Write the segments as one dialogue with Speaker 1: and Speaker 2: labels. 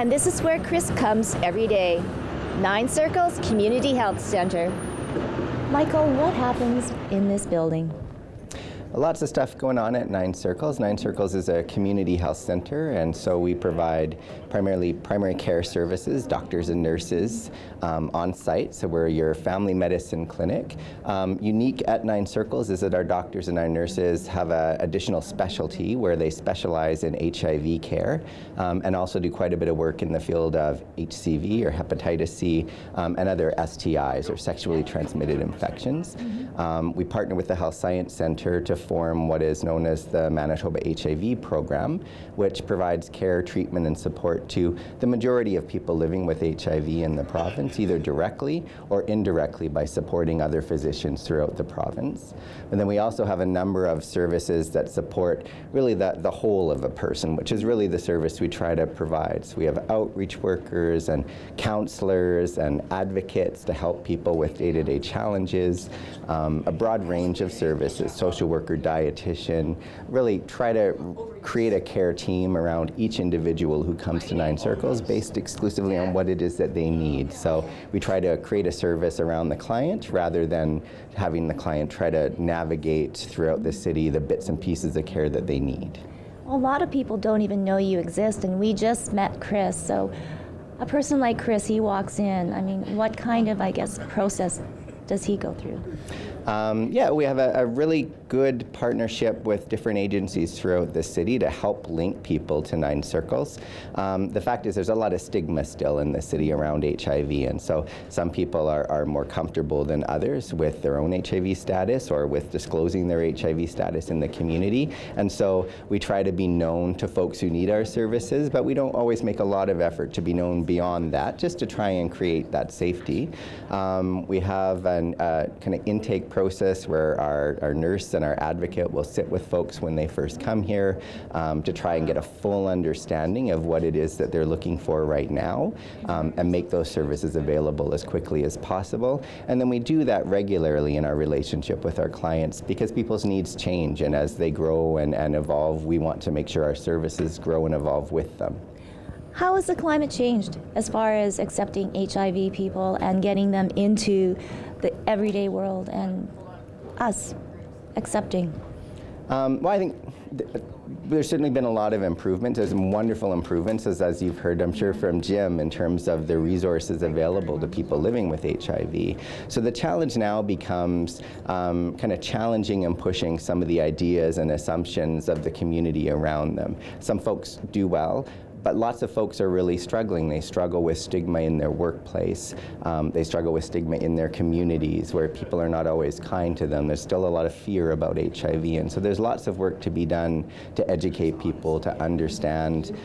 Speaker 1: And this is where Chris comes every day. 9 Circles Community Health Center. Michael, what happens in this building?
Speaker 2: Lots of stuff going on at 9 Circles. 9 Circles is a community health center, and so we provide primarily primary care services, doctors and nurses on site. So we're your family medicine clinic. Unique at 9 Circles is that our doctors and our nurses have an additional specialty where they specialize in HIV care and also do quite a bit of work in the field of HCV or hepatitis C and other STIs or sexually transmitted infections. We partner with the Health Science Center to form what is known as the Manitoba HIV program, which provides care, treatment, and support to the majority of people living with HIV in the province, either directly or indirectly by supporting other physicians throughout the province. And then we also have a number of services that support really the whole of a person, which is really the service we try to provide. So we have outreach workers and counselors and advocates to help people with day-to-day challenges, a broad range of services, social worker, dietitian, really try to create a care team around each individual who comes to 9 Circles based exclusively on what it is that they need. So we try to create a service around the client rather than having the client try to navigate throughout the city the bits and pieces of care that they need.
Speaker 1: A lot of people don't even know you exist, and we just met Chris. So a person like Chris, he walks in. I mean, what kind of, process does he go through?
Speaker 2: Yeah, we have a really good partnership with different agencies throughout the city to help link people to 9 Circles. The fact is there's a lot of stigma still in the city around HIV, and so some people are more comfortable than others with their own HIV status or with disclosing their HIV status in the community. And so we try to be known to folks who need our services, but we don't always make a lot of effort to be known beyond that, just to try and create that safety. We have a kind of intake process where our nurse and our advocate will sit with folks when they first come here to try and get a full understanding of what it is that they're looking for right now and make those services available as quickly as possible. And then we do that regularly in our relationship with our clients because people's needs change, and as they grow and evolve, we want to make sure our services grow and evolve with them.
Speaker 1: How has the climate changed as far as accepting HIV people and getting them into the everyday world and us accepting?
Speaker 2: Well, I think there's certainly been a lot of improvements. There's some wonderful improvements, as you've heard, I'm sure, from Jim, in terms of the resources available to people living with HIV. So the challenge now becomes kind of challenging and pushing some of the ideas and assumptions of the community around them. Some folks do well, but lots of folks are really struggling. They struggle with stigma in their workplace. They struggle with stigma in their communities where people are not always kind to them. There's still a lot of fear about HIV, and so there's lots of work to be done to educate people to understand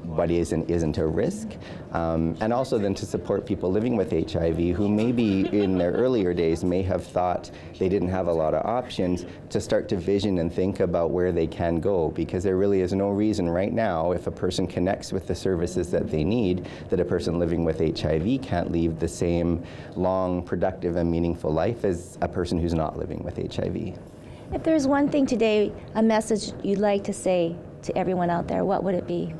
Speaker 2: what is and isn't a risk, and also then to support people living with HIV who maybe in their earlier days may have thought they didn't have a lot of options, to start to vision and think about where they can go, because there really is no reason right now, if a person connects with the services that they need, that a person living with HIV can't lead the same long, productive, and meaningful life as a person who's not living with HIV.
Speaker 1: If there's one thing today, a message you'd like to say to everyone out there, what would it be?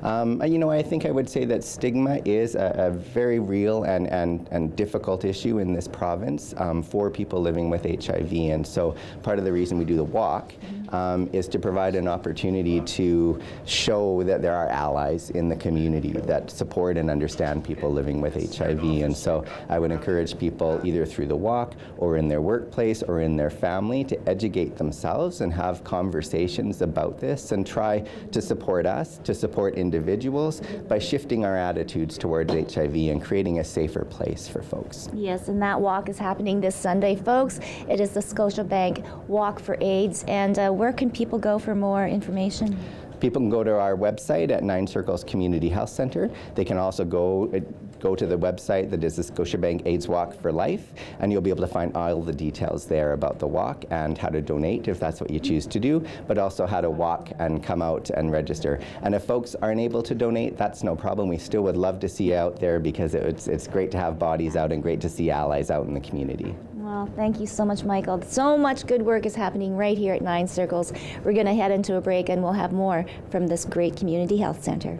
Speaker 2: I think I would say that stigma is a very real and difficult issue in this province for people living with HIV. And so part of the reason we do the walk is to provide an opportunity to show that there are allies in the community that support and understand people living with HIV. And so I would encourage people either through the walk or in their workplace or in their family to educate themselves and have conversations about this and try to support us, to support individuals by shifting our attitudes towards HIV and creating a safer place for folks.
Speaker 1: Yes, and that walk is happening this Sunday, folks. It is the Scotiabank Walk for AIDS, and where can people go for more information?
Speaker 2: People can go to our website at 9 Circles Community Health Center. They can also go to the website that is the Scotiabank AIDS Walk for Life, and you'll be able to find all the details there about the walk and how to donate if that's what you choose to do, but also how to walk and come out and register. And if folks aren't able to donate, that's no problem. We still would love to see you out there because it's great to have bodies out and great to see allies out in the community.
Speaker 1: Well, thank you so much, Michael. So much good work is happening right here at 9 Circles. We're going to head into a break and we'll have more from this great community health center.